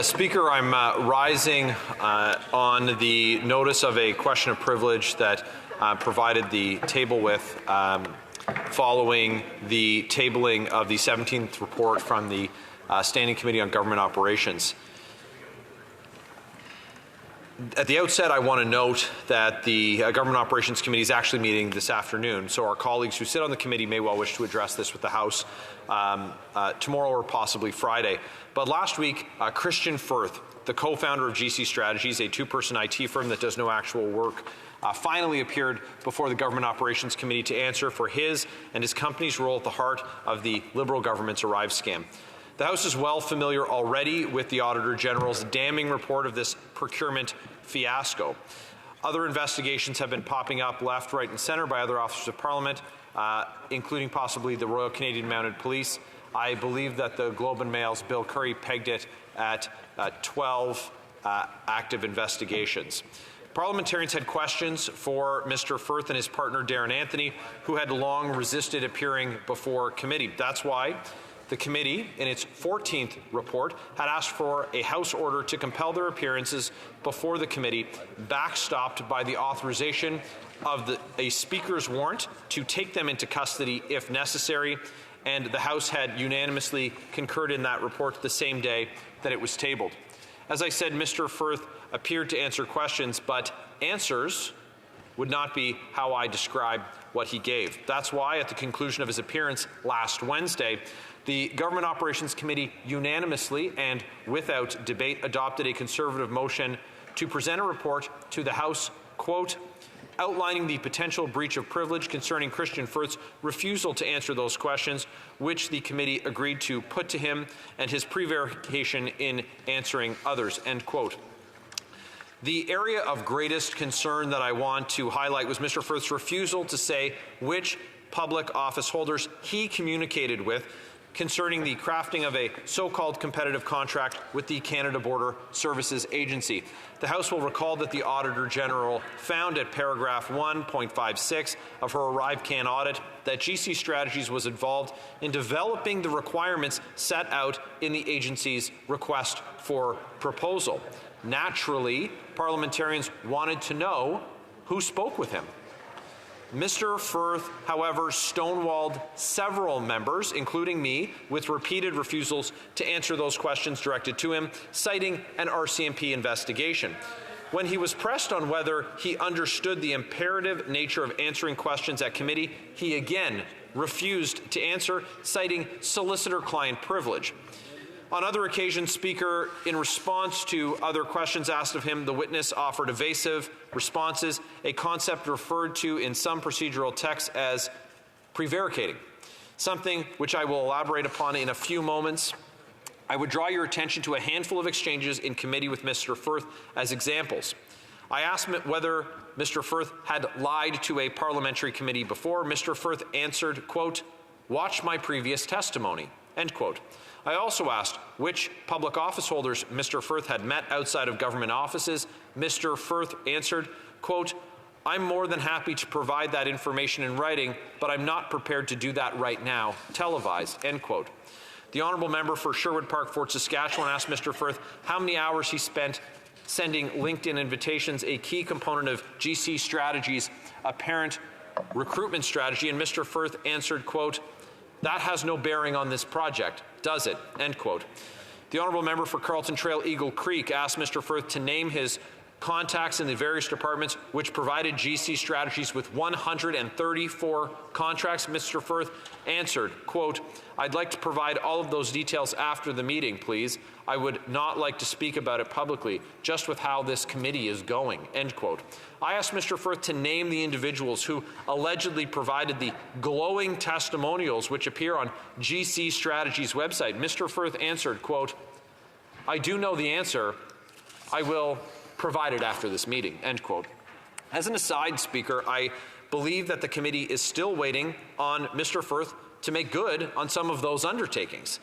Speaker, I'm rising on the notice of a question of privilege that provided the table with following the tabling of the 17th report from the Standing Committee on Government Operations. At the outset, I want to note that the Government Operations Committee is actually meeting this afternoon, so our colleagues who sit on the committee may well wish to address this with the House tomorrow or possibly Friday. But last week, Kristian Firth, the co-founder of GC Strategies, a two-person IT firm that does no actual work, finally appeared before the Government Operations Committee to answer for his and his company's role at the heart of the Liberal government's Arrive scam. The House is well familiar already with the Auditor General's damning report of this procurement fiasco. Other investigations have been popping up left, right and centre by other officers of Parliament, including possibly the Royal Canadian Mounted Police. I believe that the Globe and Mail's Bill Curry pegged it at 12 active investigations. Parliamentarians had questions for Mr. Firth and his partner Darren Anthony, who had long resisted appearing before committee. That's why the committee, in its 14th report, had asked for a House order to compel their appearances before the committee, backstopped by the authorization of a Speaker's warrant to take them into custody if necessary, and the House had unanimously concurred in that report the same day that it was tabled. As I said, Mr. Firth appeared to answer questions, but answers would not be how I describe what he gave. That's why, at the conclusion of his appearance last Wednesday, the Government Operations Committee unanimously and without debate adopted a Conservative motion to present a report to the House, quote, outlining the potential breach of privilege concerning Kristian Firth's refusal to answer those questions, which the committee agreed to put to him, and his prevarication in answering others, end quote. The area of greatest concern that I want to highlight was Mr. Firth's refusal to say which public office holders he communicated with concerning the crafting of a so-called competitive contract with the Canada Border Services Agency. The House will recall that the Auditor General found at paragraph 1.56 of her ArriveCan audit that GC Strategies was involved in developing the requirements set out in the agency's request for proposal. Naturally, parliamentarians wanted to know who spoke with him. Mr. Firth, however, stonewalled several members, including me, with repeated refusals to answer those questions directed to him, citing an RCMP investigation. When he was pressed on whether he understood the imperative nature of answering questions at committee, he again refused to answer, citing solicitor-client privilege. On other occasions, Speaker, in response to other questions asked of him, the witness offered evasive responses, a concept referred to in some procedural texts as prevaricating, something which I will elaborate upon in a few moments. I would draw your attention to a handful of exchanges in committee with Mr. Firth as examples. I asked whether Mr. Firth had lied to a parliamentary committee before. Mr. Firth answered, quote, watch my previous testimony, end quote. I also asked which public office holders Mr. Firth had met outside of government offices. Mr. Firth answered, quote, I'm more than happy to provide that information in writing, but I'm not prepared to do that right now, televised, end quote. The honourable member for Sherwood Park, Fort Saskatchewan asked Mr. Firth how many hours he spent sending LinkedIn invitations, a key component of GC Strategies' apparent recruitment strategy, and Mr. Firth answered, quote, that has no bearing on this project, does it? End quote. The honourable member for Carleton Trail Eagle Creek asked Mr. Firth to name his contacts in the various departments which provided GC Strategies with 134 contracts. Mr. Firth answered, quote, I'd like to provide all of those details after the meeting, please. I would not like to speak about it publicly, just with how this committee is going, end quote. I asked Mr. Firth to name the individuals who allegedly provided the glowing testimonials which appear on GC Strategies' website. Mr. Firth answered, quote, I do know the answer. I will provide it after this meeting, end quote. As an aside, Speaker, I believe that the committee is still waiting on Mr. Firth to make good on some of those undertakings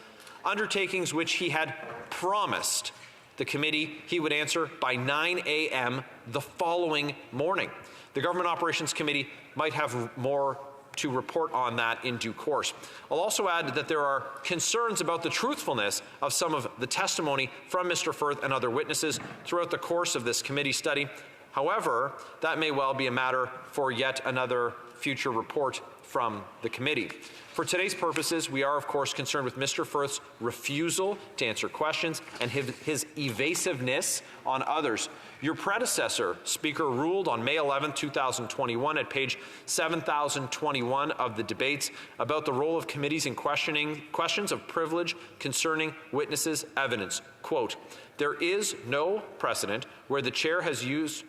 which he had promised the committee he would answer by 9 a.m. the following morning. The Government Operations Committee might have more to report on that in due course. I'll also add that there are concerns about the truthfulness of some of the testimony from Mr. Firth and other witnesses throughout the course of this committee study. However, that may well be a matter for yet another future report from the committee. For today's purposes, we are, of course, concerned with Mr. Firth's refusal to answer questions and his evasiveness on others. Your predecessor, Speaker, ruled on May 11, 2021 at page 7021 of the debates about the role of committees in questioning questions of privilege concerning witnesses' evidence. Quote, there is no precedent where the chair has used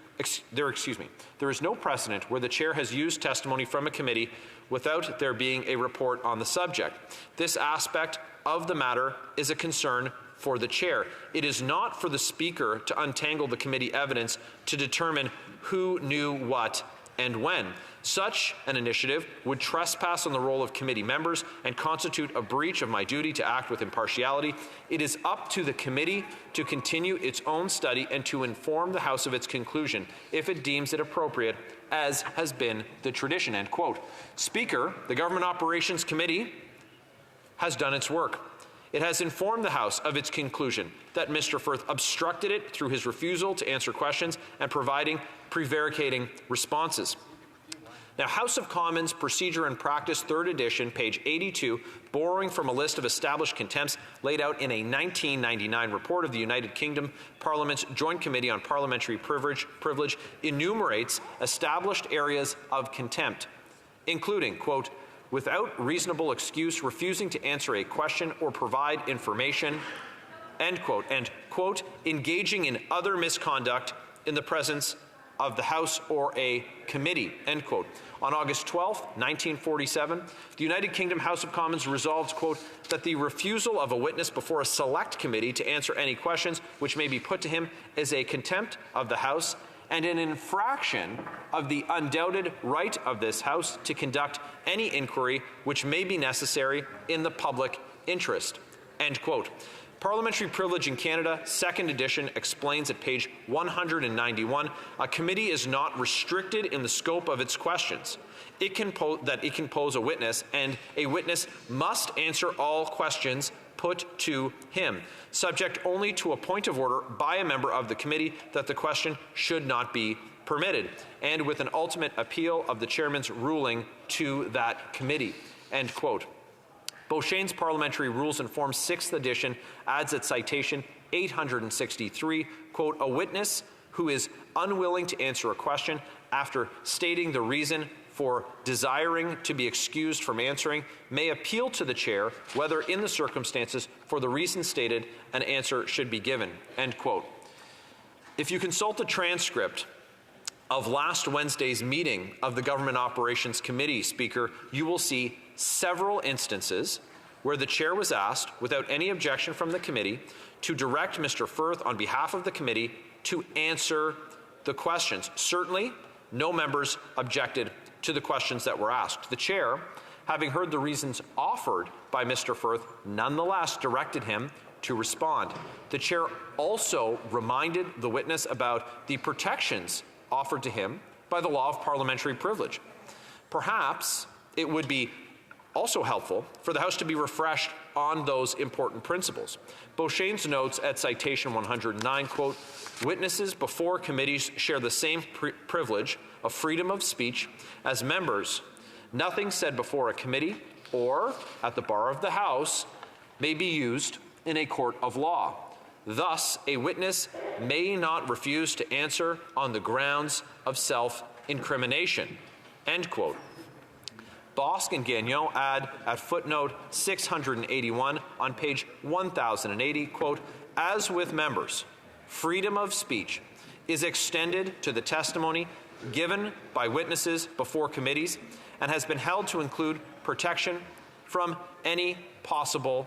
there is no precedent where the chair has used testimony from a committee without there being a report on the subject. This aspect of the matter is a concern for the chair. It is not for the Speaker to untangle the committee evidence to determine who knew what and when. Such an initiative would trespass on the role of committee members and constitute a breach of my duty to act with impartiality. It is up to the committee to continue its own study and to inform the House of its conclusion if it deems it appropriate, as has been the tradition, end quote. Speaker, the Government Operations Committee has done its work. It has informed the House of its conclusion that Mr. Firth obstructed it through his refusal to answer questions and providing prevaricating responses. Now, House of Commons Procedure and Practice, 3rd edition, page 82, borrowing from a list of established contempts laid out in a 1999 report of the United Kingdom Parliament's Joint Committee on Parliamentary Privilege, enumerates established areas of contempt, including, quote, without reasonable excuse refusing to answer a question or provide information, end quote, and, quote, engaging in other misconduct in the presence of the House or a committee, end quote. On August 12, 1947, the United Kingdom House of Commons resolved, quote, that the refusal of a witness before a select committee to answer any questions which may be put to him is a contempt of the House and an infraction of the undoubted right of this House to conduct any inquiry which may be necessary in the public interest, end quote. Parliamentary Privilege in Canada, 2nd edition, explains at page 191, a committee is not restricted in the scope of its questions. It can pose a witness, and a witness must answer all questions put to him, subject only to a point of order by a member of the committee that the question should not be permitted, and with an ultimate appeal of the chairman's ruling to that committee, end quote. Beauchene's Parliamentary Rules and Forms 6th edition adds at citation 863, quote, a witness who is unwilling to answer a question after stating the reason for desiring to be excused from answering may appeal to the chair whether in the circumstances for the reason stated an answer should be given, end quote. If you consult the transcript of last Wednesday's meeting of the Government Operations Committee, Speaker, you will see several instances where the chair was asked, without any objection from the committee, to direct Mr. Firth on behalf of the committee to answer the questions. Certainly, no members objected to the questions that were asked. The chair, having heard the reasons offered by Mr. Firth, nonetheless directed him to respond. The chair also reminded the witness about the protections offered to him by the law of parliamentary privilege. Perhaps it would be also helpful for the House to be refreshed on those important principles. Beauchene's notes at citation 109, quote, witnesses before committees share the same privilege of freedom of speech as members. Nothing said before a committee or at the bar of the House may be used in a court of law. Thus, a witness may not refuse to answer on the grounds of self-incrimination, end quote. Bosque and Gagnon add at footnote 681 on page 1080, quote, as with members, freedom of speech is extended to the testimony given by witnesses before committees and has been held to include protection from any possible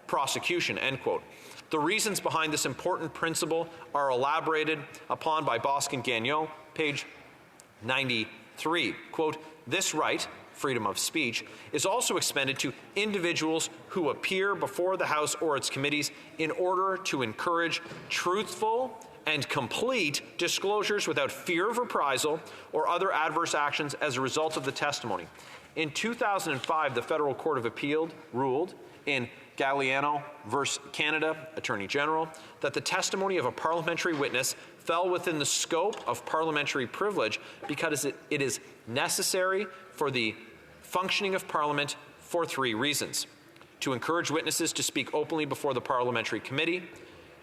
prosecution, end quote. The reasons behind this important principle are elaborated upon by Bosque and Gagnon, page 93. Quote, this right, freedom of speech, is also extended to individuals who appear before the House or its committees in order to encourage truthful and complete disclosures without fear of reprisal or other adverse actions as a result of the testimony. In 2005, the Federal Court of Appeal ruled in Galliano versus Canada, Attorney General, that the testimony of a parliamentary witness fell within the scope of parliamentary privilege because it is necessary for the functioning of Parliament for three reasons: to encourage witnesses to speak openly before the parliamentary committee,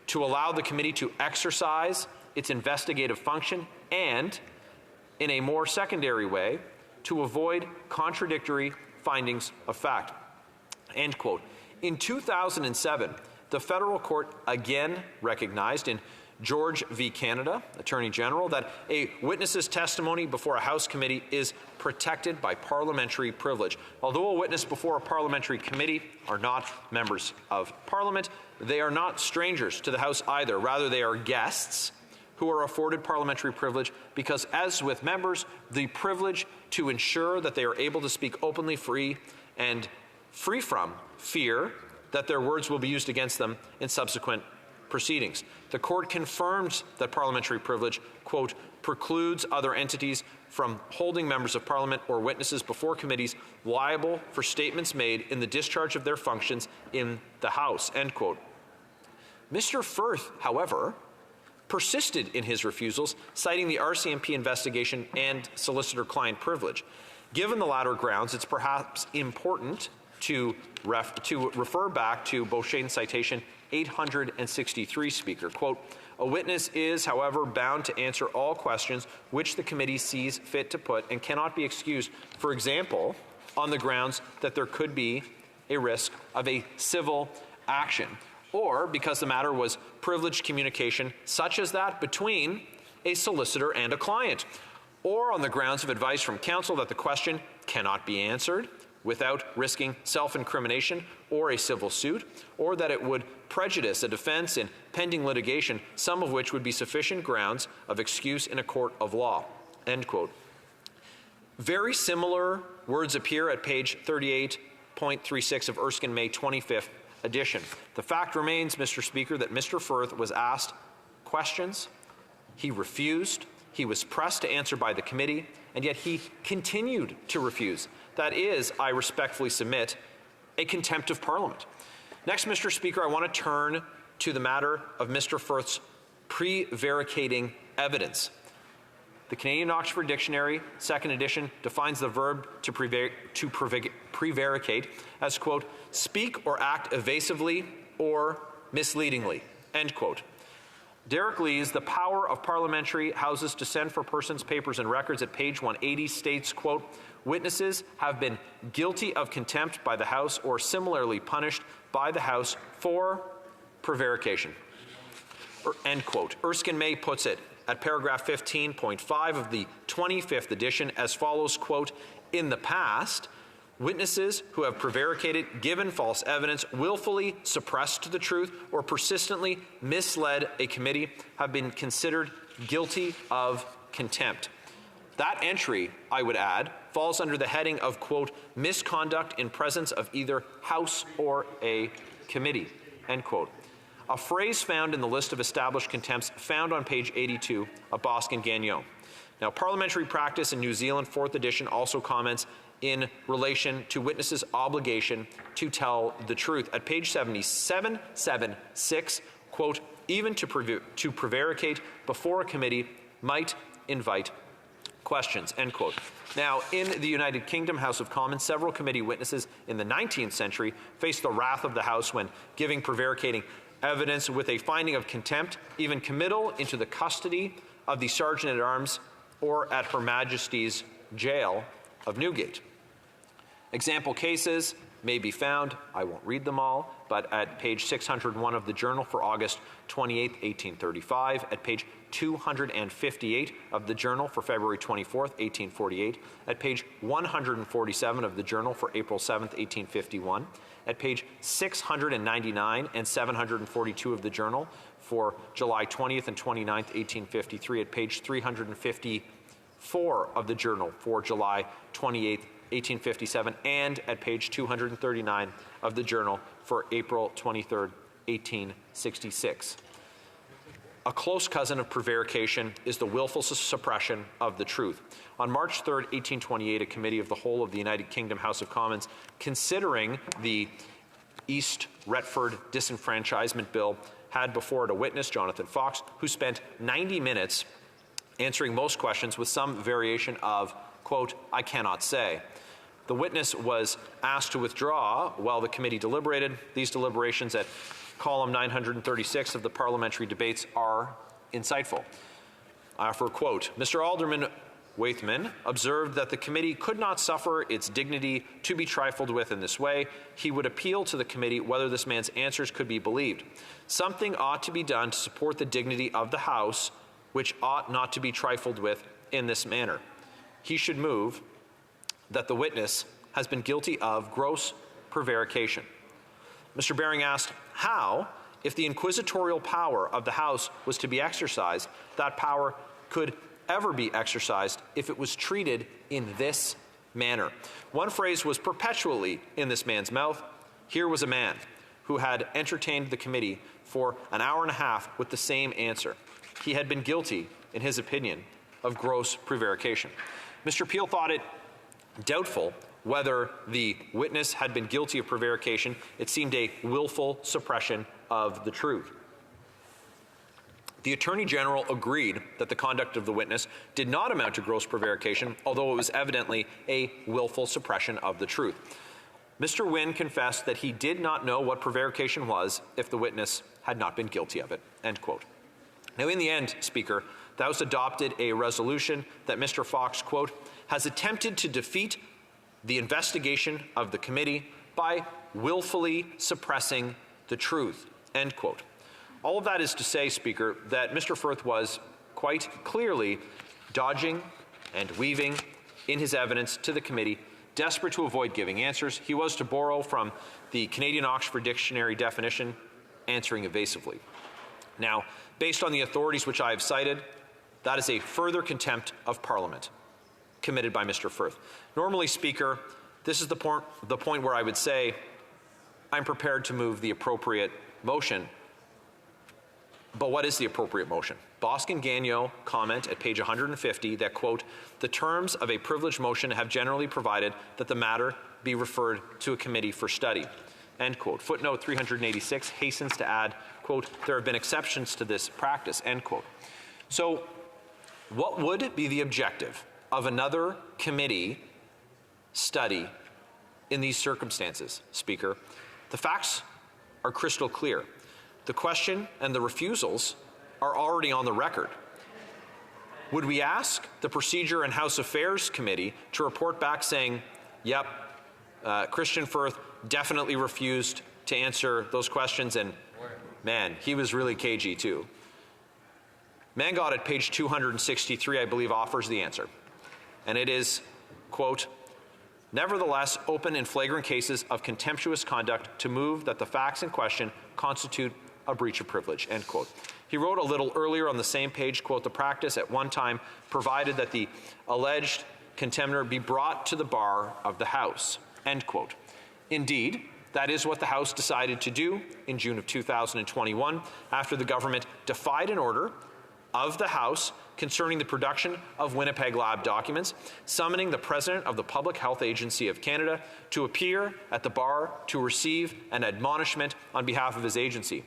to allow the committee to exercise its investigative function, and, in a more secondary way, to avoid contradictory findings of fact. End quote. In 2007, the federal court again recognized in George v. Canada, Attorney General, that a witness's testimony before a House committee is protected by parliamentary privilege. Although a witness before a parliamentary committee are not members of Parliament, they are not strangers to the House either. Rather, they are guests who are afforded parliamentary privilege because, as with members, the privilege to ensure that they are able to speak openly, free from fear that their words will be used against them in subsequent proceedings. The court confirms that parliamentary privilege, quote, precludes other entities from holding members of Parliament or witnesses before committees liable for statements made in the discharge of their functions in the House, end quote. Mr. Firth, however, persisted in his refusals, citing the RCMP investigation and solicitor-client privilege. Given the latter grounds, it's perhaps important to refer back to Beauchesne's citation 863, Speaker. Quote, a witness is, however, bound to answer all questions which the committee sees fit to put and cannot be excused, for example, on the grounds that there could be a risk of a civil action, or because the matter was privileged communication such as that between a solicitor and a client, or on the grounds of advice from counsel that the question cannot be answered without risking self-incrimination or a civil suit, or that it would prejudice a defense in pending litigation, some of which would be sufficient grounds of excuse in a court of law, end quote. Very similar words appear at page 38.36 of Erskine May 25th edition. The fact remains, Mr. Speaker, that Mr. Firth was asked questions, he refused, he was pressed to answer by the committee, and yet he continued to refuse. That is, I respectfully submit, a contempt of Parliament. Next, Mr. Speaker, I want to turn to the matter of Mr. Firth's prevaricating evidence. The Canadian Oxford Dictionary, 2nd edition, defines the verb to prevaricate as, quote, speak or act evasively or misleadingly, end quote. Derek Lee's The Power of Parliamentary Houses to Send for Persons, Papers, and Records at page 180 states, quote, witnesses have been guilty of contempt by the House or similarly punished by the House for prevarication, end quote. Erskine May puts it at paragraph 15.5 of the 25th edition as follows, quote, in the past, witnesses who have prevaricated, given false evidence, willfully suppressed the truth, or persistently misled a committee have been considered guilty of contempt. That entry, I would add, falls under the heading of, quote, misconduct in presence of either House or a committee, end quote. A phrase found in the list of established contempts found on page 82 of Boskin Gagnon. Now, parliamentary practice in New Zealand, 4th edition, also comments in relation to witnesses' obligation to tell the truth. At page 7776, quote, even to prevaricate before a committee might invite questions, end quote. Now, in the United Kingdom House of Commons, several committee witnesses in the 19th century faced the wrath of the House when giving prevaricating evidence with a finding of contempt, even committal into the custody of the Sergeant-at-Arms or at Her Majesty's Jail of Newgate. Example cases may be found, I won't read them all, but at page 601 of the Journal for August 28, 1835, at page 258 of the Journal for February 24, 1848, at page 147 of the Journal for April 7, 1851, at page 699 and 742 of the Journal for July 20th and 29th, 1853, at page 354 of the Journal for July 28th, 1857, and at page 239 of the Journal for April 23rd, 1866. a close cousin of prevarication is the willful suppression of the truth. On March 3rd, 1828, a committee of the whole of the United Kingdom House of Commons, considering the East Retford Disenfranchisement Bill, had before it a witness, Jonathan Fox, who spent 90 minutes answering most questions with some variation of, quote, "I cannot say." The witness was asked to withdraw while the committee deliberated. These deliberations at column 936 of the parliamentary debates are insightful. For a quote, Mr. Alderman Waithman observed that the committee could not suffer its dignity to be trifled with in this way. He would appeal to the committee whether this man's answers could be believed. Something ought to be done to support the dignity of the House, which ought not to be trifled with in this manner. He should move that the witness has been guilty of gross prevarication. Mr. Baring asked how, if the inquisitorial power of the House was to be exercised, that power could ever be exercised if it was treated in this manner. One phrase was perpetually in this man's mouth. Here was a man who had entertained the committee for an hour and a half with the same answer. He had been guilty, in his opinion, of gross prevarication. Mr. Peel thought it doubtful whether the witness had been guilty of prevarication. It seemed a willful suppression of the truth. The Attorney General agreed that the conduct of the witness did not amount to gross prevarication, although it was evidently a willful suppression of the truth. Mr. Wynne confessed that he did not know what prevarication was if the witness had not been guilty of it, end quote. Now, in the end, Speaker, the House adopted a resolution that Mr. Fox, quote, has attempted to defeat the investigation of the committee by willfully suppressing the truth, end quote. All of that is to say, Speaker, that Mr. Firth was quite clearly dodging and weaving in his evidence to the committee, desperate to avoid giving answers. He was, to borrow from the Canadian Oxford Dictionary definition, answering evasively. Now, based on the authorities which I have cited, that is a further contempt of Parliament committed by Mr. Firth. Normally, Speaker, this is the point where I would say I'm prepared to move the appropriate motion. But what is the appropriate motion? Boskin Gagnon comment at page 150 that, quote, the terms of a privileged motion have generally provided that the matter be referred to a committee for study, end quote. Footnote 386 hastens to add, quote, there have been exceptions to this practice, end quote. So what would be the objective of another committee study in these circumstances, Speaker? The facts are crystal clear. The question and the refusals are already on the record. Would we ask the Procedure and House Affairs Committee to report back saying, yep, Kristian Firth definitely refused to answer those questions, and man, he was really cagey too. Mangot at page 263, I believe, offers the answer. And it is, quote, nevertheless, open in flagrant cases of contemptuous conduct to move that the facts in question constitute a breach of privilege, end quote. He wrote a little earlier on the same page, quote, the practice at one time provided that the alleged contemner be brought to the bar of the House, end quote. Indeed, that is what the House decided to do in June of 2021 after the government defied an order of the House concerning the production of Winnipeg lab documents, summoning the President of the Public Health Agency of Canada to appear at the bar to receive an admonishment on behalf of his agency.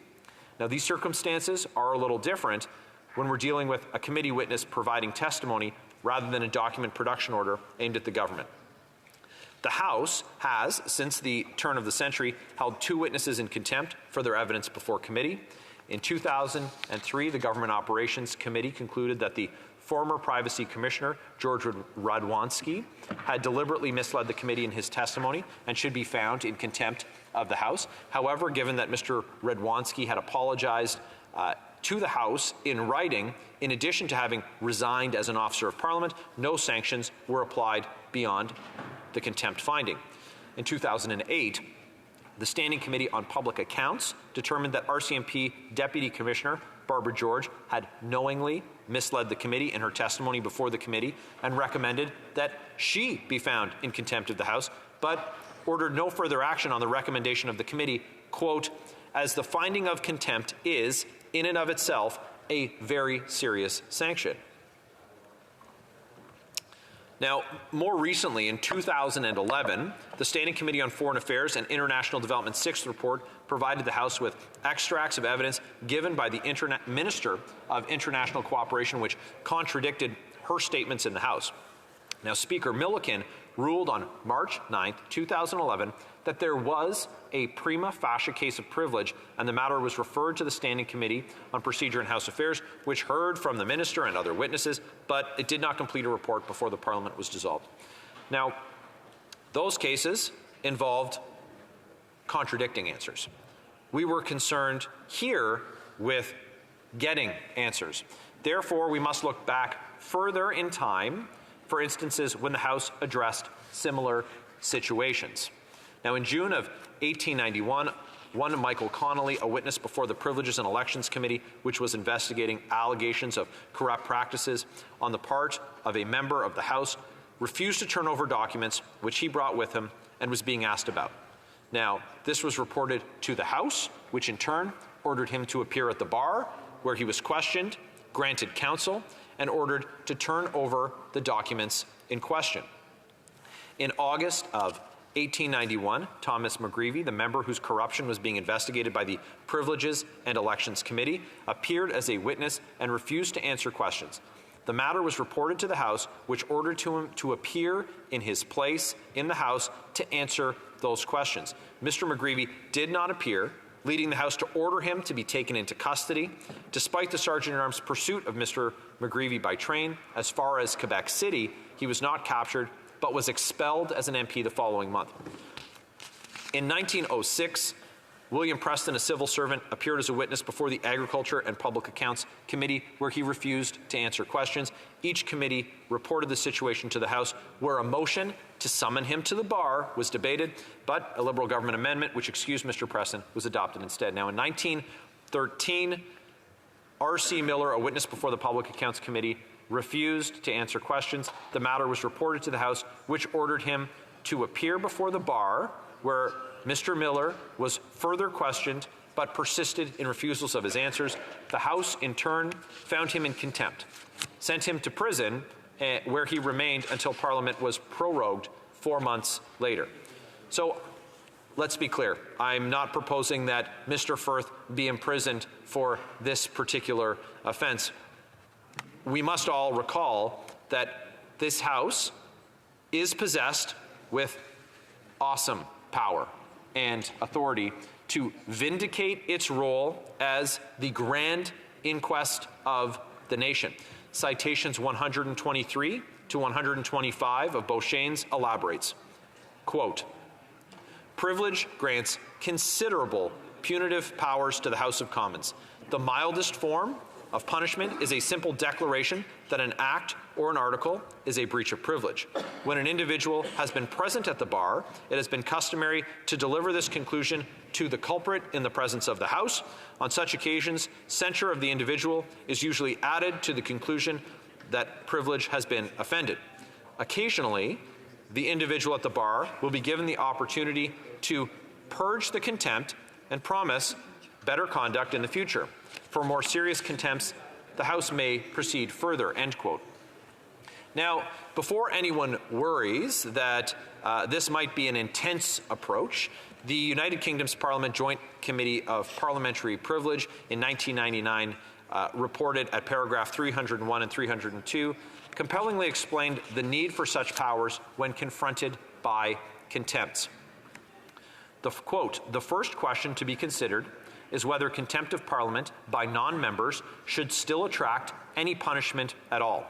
Now, these circumstances are a little different when we're dealing with a committee witness providing testimony rather than a document production order aimed at the government. The House has, since the turn of the century, held 2 witnesses in contempt for their evidence before committee. In 2003, the Government Operations Committee concluded that the former Privacy Commissioner, George Radwanski, had deliberately misled the committee in his testimony and should be found in contempt of the House. However, given that Mr. Radwanski had apologized to the House in writing, in addition to having resigned as an officer of Parliament, no sanctions were applied beyond the contempt finding. In 2008, the Standing Committee on Public Accounts determined that RCMP Deputy Commissioner Barbara George had knowingly misled the committee in her testimony before the committee and recommended that she be found in contempt of the House, but ordered no further action on the recommendation of the committee, quote, as the finding of contempt is, in and of itself, a very serious sanction. Now, more recently, in 2011, the Standing Committee on Foreign Affairs and International Development's sixth report provided the House with extracts of evidence given by the Minister of International Cooperation, which contradicted her statements in the House. Now, Speaker Milliken ruled on March 9, 2011, that there was a prima facie case of privilege, and the matter was referred to the Standing Committee on Procedure and House Affairs, which heard from the Minister and other witnesses, but it did not complete a report before the Parliament was dissolved. Now, those cases involved contradicting answers. We were concerned here with getting answers. Therefore, we must look back further in time for instances when the House addressed similar situations. Now, in June of 1891, one Michael Connolly, a witness before the Privileges and Elections Committee, which was investigating allegations of corrupt practices on the part of a member of the House, refused to turn over documents which he brought with him and was being asked about. Now, this was reported to the House, which in turn ordered him to appear at the bar, where he was questioned, granted counsel, and ordered to turn over the documents in question. In August of 1891, Thomas McGreevy, the member whose corruption was being investigated by the Privileges and Elections Committee, appeared as a witness and refused to answer questions. The matter was reported to the House, which ordered him to appear in his place in the House to answer those questions. Mr. McGreevy did not appear, leading the House to order him to be taken into custody. Despite the Sergeant-at-Arms' pursuit of Mr. McGreevy by train as far as Quebec City, he was not captured, but was expelled as an MP the following month. In 1906, William Preston, a civil servant, appeared as a witness before the Agriculture and Public Accounts Committee, where he refused to answer questions. Each committee reported the situation to the House, where a motion to summon him to the bar was debated, but a Liberal government amendment, which excused Mr. Preston, was adopted instead. Now, in 1913, R.C. Miller, a witness before the Public Accounts Committee, refused to answer questions. The matter was reported to the House, which ordered him to appear before the bar, where Mr. Miller was further questioned but persisted in refusals of his answers. The House, in turn, found him in contempt, sent him to prison, where he remained until Parliament was prorogued 4 months later. So let's be clear. I'm not proposing that Mr. Firth be imprisoned for this particular offense. We must all recall that this House is possessed with awesome power and authority to vindicate its role as the grand inquest of the nation. Citations 123 to 125 of Beauchesne's elaborates, quote, "Privilege grants considerable punitive powers to the House of Commons. The mildest form of punishment is a simple declaration that an act or an article is a breach of privilege. When an individual has been present at the bar, it has been customary to deliver this conclusion to the culprit in the presence of the House. On such occasions, censure of the individual is usually added to the conclusion that privilege has been offended. Occasionally, the individual at the bar will be given the opportunity to purge the contempt and promise better conduct in the future. For more serious contempts, the House may proceed further," end quote. Now, before anyone worries that this might be an intense approach, the United Kingdom's Parliament Joint Committee of Parliamentary Privilege in 1999 reported at paragraph 301 and 302, compellingly explained the need for such powers when confronted by contempts. The first question to be considered is whether contempt of Parliament by non-members should still attract any punishment at all.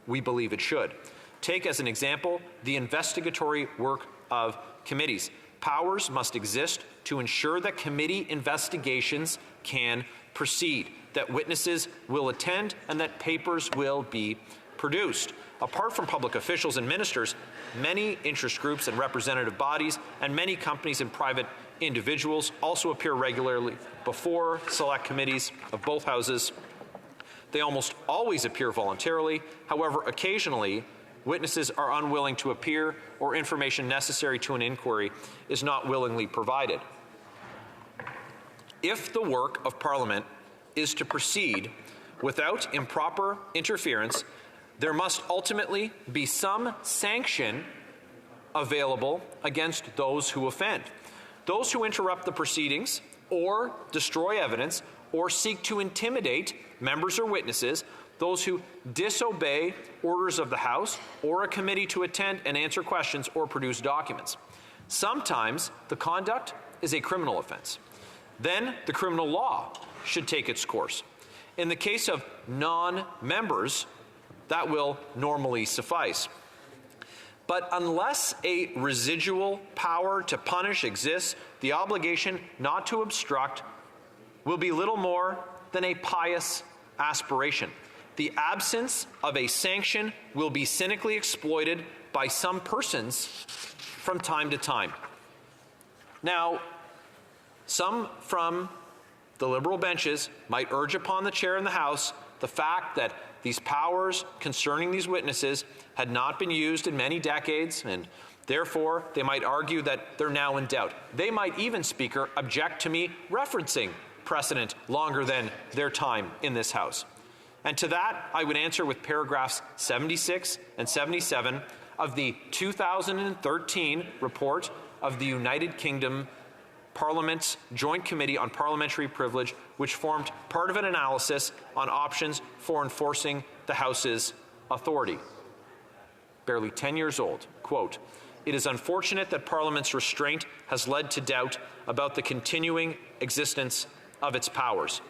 We believe it should. Take as an example the investigatory work of committees. Powers must exist to ensure that committee investigations can proceed, that witnesses will attend, and that papers will be produced. Apart from public officials and ministers, many interest groups and representative bodies and many companies and private individuals also appear regularly before select committees of both houses. They almost always appear voluntarily. However, occasionally, witnesses are unwilling to appear or information necessary to an inquiry is not willingly provided. If the work of Parliament is to proceed Without improper interference, there must ultimately be some sanction available against those who offend. Those who interrupt the proceedings or destroy evidence or seek to intimidate members or witnesses, those who disobey orders of the House or a committee to attend and answer questions or produce documents. Sometimes the conduct is a criminal offense. Then the criminal law should take its course. In the case of non-members, that will normally suffice. But unless a residual power to punish exists, the obligation not to obstruct will be little more than a pious aspiration. The absence of a sanction will be cynically exploited by some persons from time to time. Now, some from the Liberal benches might urge upon the chair in the House the fact that these powers concerning these witnesses had not been used in many decades, and therefore they might argue that they're now in doubt. They might even, Speaker, object to me referencing precedent longer than their time in this House. And to that, I would answer with paragraphs 76 and 77 of the 2013 report of the United Kingdom Parliament's Joint Committee on Parliamentary Privilege, which formed part of an analysis on options for enforcing the House's authority. Barely 10 years old. Quote, "It is unfortunate that Parliament's restraint has led to doubt about the continuing existence of its powers.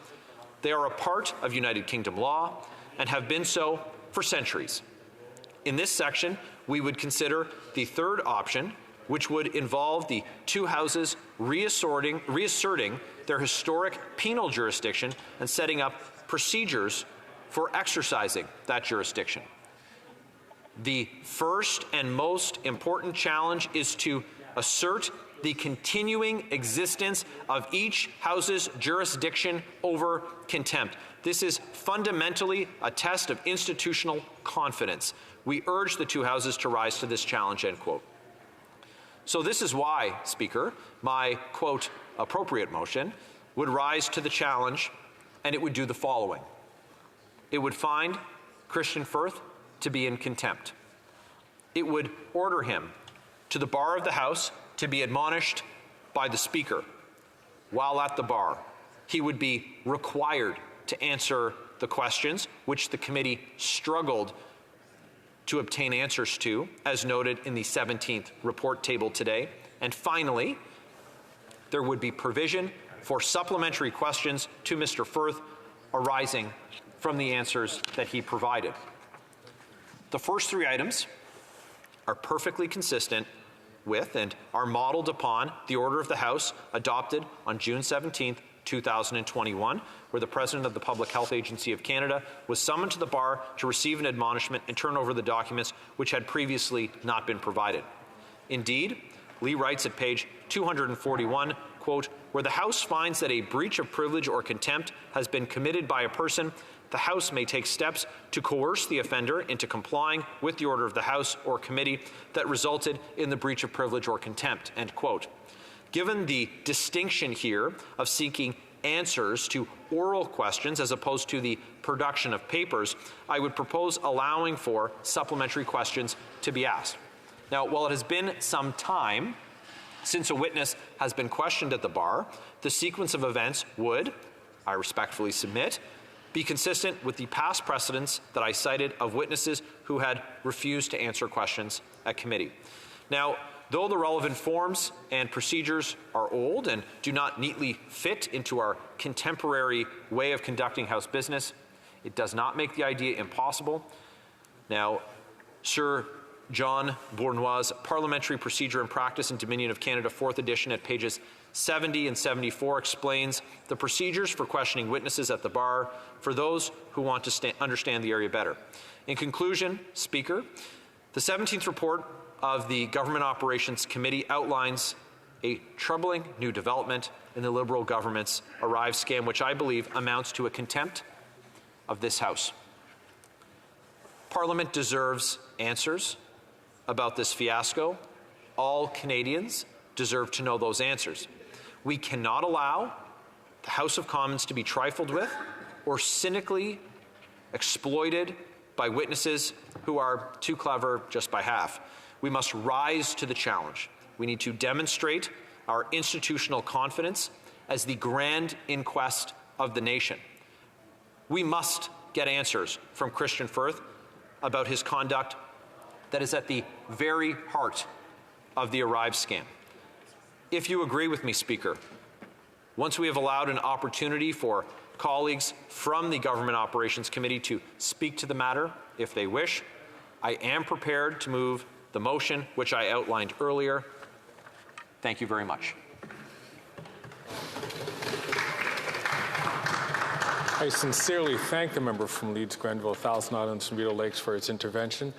They are a part of United Kingdom law and have been so for centuries." In this section, we would consider the third option, which would involve the two houses reasserting their historic penal jurisdiction and setting up procedures for exercising that jurisdiction. The first and most important challenge is to assert the continuing existence of each house's jurisdiction over contempt. This is fundamentally a test of institutional confidence. We urge the two houses to rise to this challenge, end quote. So this is why, Speaker, my, quote, appropriate motion would rise to the challenge, and it would do the following. It would find Kristian Firth to be in contempt. It would order him to the bar of the House to be admonished by the Speaker. While at the bar, he would be required to answer the questions which the committee struggled to obtain answers to, as noted in the 17th report table today. And finally, there would be provision for supplementary questions to Mr. Firth arising from the answers that he provided. The first three items are perfectly consistent with and are modeled upon the order of the House adopted on June 17, 2021, where the President of the Public Health Agency of Canada was summoned to the bar to receive an admonishment and turn over the documents which had previously not been provided. Indeed, Lee writes at page 241, quote, "Where the House finds that a breach of privilege or contempt has been committed by a person, the House may take steps to coerce the offender into complying with the order of the House or committee that resulted in the breach of privilege or contempt," end quote. Given the distinction here of seeking answers to oral questions as opposed to the production of papers, I would propose allowing for supplementary questions to be asked. Now, while it has been some time since a witness has been questioned at the bar, the sequence of events would, I respectfully submit, be consistent with the past precedents that I cited of witnesses who had refused to answer questions at committee. Now, though the relevant forms and procedures are old and do not neatly fit into our contemporary way of conducting House business, it does not make the idea impossible. Now, Sir John Bournois' Parliamentary Procedure and Practice in Dominion of Canada, 4th edition, at pages 70 and 74 explains the procedures for questioning witnesses at the bar for those who want to understand the area better. In conclusion, Speaker, the 17th report of the Government Operations Committee outlines a troubling new development in the Liberal government's Arrive scam, which I believe amounts to a contempt of this House. Parliament deserves answers about this fiasco. All Canadians deserve to know those answers. We cannot allow the House of Commons to be trifled with or cynically exploited by witnesses who are too clever just by half. We must rise to the challenge. We need to demonstrate our institutional confidence as the grand inquest of the nation. We must get answers from Kristian Firth about his conduct that is at the very heart of the Arrive scam. If you agree with me, Speaker, once we have allowed an opportunity for colleagues from the Government Operations Committee to speak to the matter if they wish, I am prepared to move the motion which I outlined earlier. Thank you very much. I sincerely thank the member from Leeds Grenville, Thousand Islands and Rideau Lakes for its intervention.